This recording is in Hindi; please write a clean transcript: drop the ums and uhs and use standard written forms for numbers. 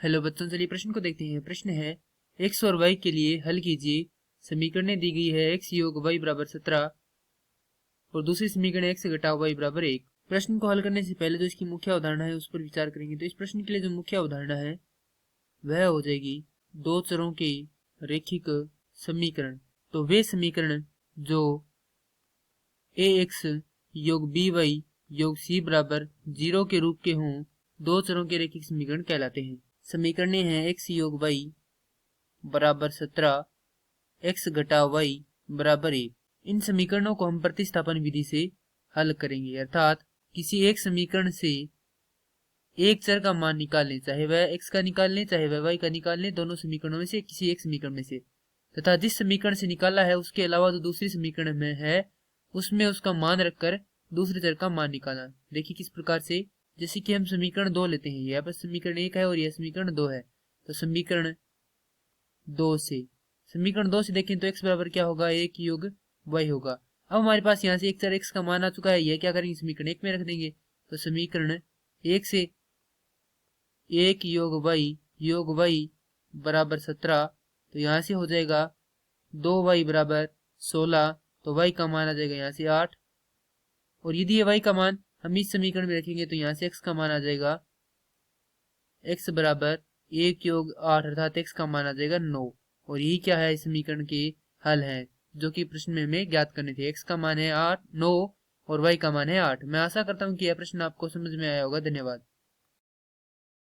हेलो बच्चों, चलिए प्रश्न को देखते हैं। प्रश्न है x और y के लिए हल कीजिए। समीकरण दी गई है x योग y बराबर 17 और दूसरी समीकरण x घटाओ y बराबर 1। प्रश्न को हल करने से पहले जो इसकी मुख्य अवधारणा है उस पर विचार करेंगे। तो इस प्रश्न के लिए जो मुख्य अवधारणा है वह हो जाएगी दो चरों के रेखिक समीकरण। तो वे समीकरण जो ax योग by योग c बराबर 0 के रूप के हों, दो चरों के रेखिक समीकरण कहलाते हैं। समीकरण है x योग y बराबर 17, x घटा y बराबर 1। इन समीकरणों को हम प्रतिस्थापन विधि से हल करेंगे, अर्थात किसी एक समीकरण से एक चर का मान निकाल लें, चाहे वह x का निकाल लें चाहे वह y का निकाल लें, दोनों समीकरणों में से किसी एक समीकरण में से, तथा जिस समीकरण से निकाला है उसके अलावा जो दूसरी समीकरण में है उसमें उसका मान रखकर दूसरे चर का मान निकालना। देखिए किस प्रकार से, जैसे कि हम समीकरण 2 लेते हैं, यहाँ पर समीकरण 1 है और यह समीकरण 2 है। तो समीकरण 2 से देखें तो x बराबर क्या होगा, 1 योग y होगा। अब हमारे पास यहाँ से एक चर x का मान आ चुका है, यह क्या करेंगे, समीकरण 1 में रख देंगे। तो समीकरण 1 से 1 योग y बराबर 17, तो यहाँ से हो जाएगा 2y बराबर 16, तो y का मान आ जाएगा यहाँ से 8। और यदि ये y का मान हम इस समीकरण में रखेंगे तो यहाँ से x का मान आ जाएगा x बराबर 1 योग 8, अर्थात x का मान आ जाएगा 9। और यही क्या है, इस समीकरण के हल है जो कि प्रश्न में हमें ज्ञात करने थे। x का मान है 8, 9 और y का मान है 8। मैं आशा करता हूँ कि यह प्रश्न आपको समझ में आया होगा। धन्यवाद।